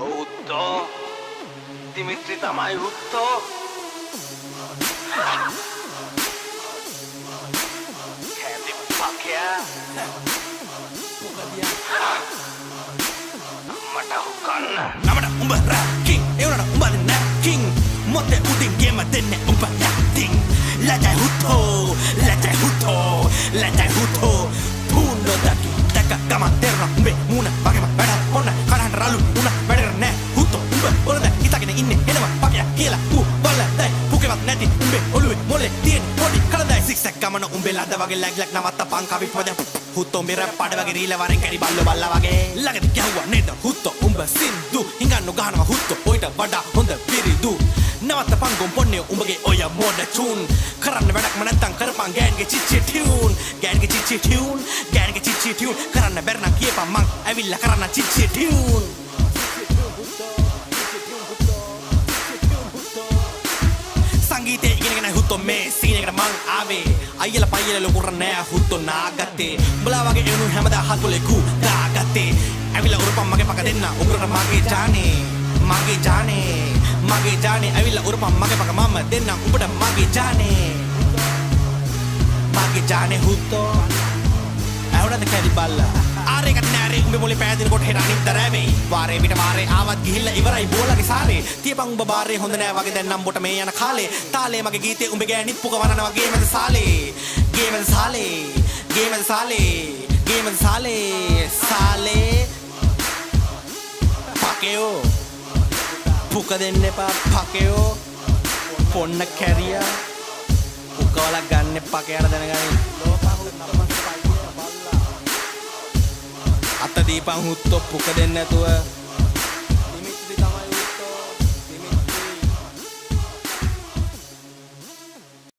Utto, Dimitri තමයි Utto. Candy pakya. Mata hukanna. Namada umba king, eunana umba ne king. Motte udin gema denne umba king. Lajai Hutto, lajai Hutto. Tunno daki, taka gama terra umbe muna bagema bada onna kanan ralu una bada ne Hutto umba olada itakene inne enema pakya kiela balla dai pukevat näti umbe olue molle tien podi kaladai zigzag gamana umbe lada wage lag namatta panka vippada Hutto mera pada wage rila waren kari ballo balla wage lagati kyahuwa neda Hutto umba sindu hingannu gahanawa Hutto oita wada honda piridu namatta pangom ponne umbage oya moda tune karanna වැඩක්ම නැත්තම් කරපන් ගෑන්ගේ චිච්චි tune ගෑන්ගේ චිච්චි tune කරන්න බැරි නම් කියපන් මං ඇවිල්ලා කරන්න චිච්චි tune සංගීතේ ඉගෙනගෙන හුත්තෝ මේ සීන් එකට මං ආවේ අයියලා පයියලා ලොකුර නෑ හුත්තෝ නාගත්තේ උඹලා වගේ එවුණු හැමදා හත්කොලේ කු දාගත්තේ ඇවිල්ලා උරපන් මගේ පක දෙන්න උගරට මගේ ජානේ ඇවිල්ලා උරපන් මගේ පක මම දෙන්නම් උඹට මගේ ජානේ හුත්තෝ ඇහුණාද කැලි බල්ලා ආරේකට නෑරේ උඹේ මොලේ පෑදිනකොට හෙට අනිත් දරෑවේ වාරේ පිට වාරේ ආවත් ගිහිල්ලා ඉවරයි බෝලගේ සාරේ තියපන් උඹ බාරේ හොඳ නෑ වගේ දැන් නම් බොට මේ යන කාලේ තාලේ මගේ ගීතේ උඹ ගෑනිත් පුක වනන වගේ මද සාලේ පකයෝ පුක දෙන්න එපා පකයෝ පොන්න කැරියා පුකවලා ගන්න එපා කියලා දැනගනින් අත දීපන් හුත්තෝ පුක දෙන්න නැතුව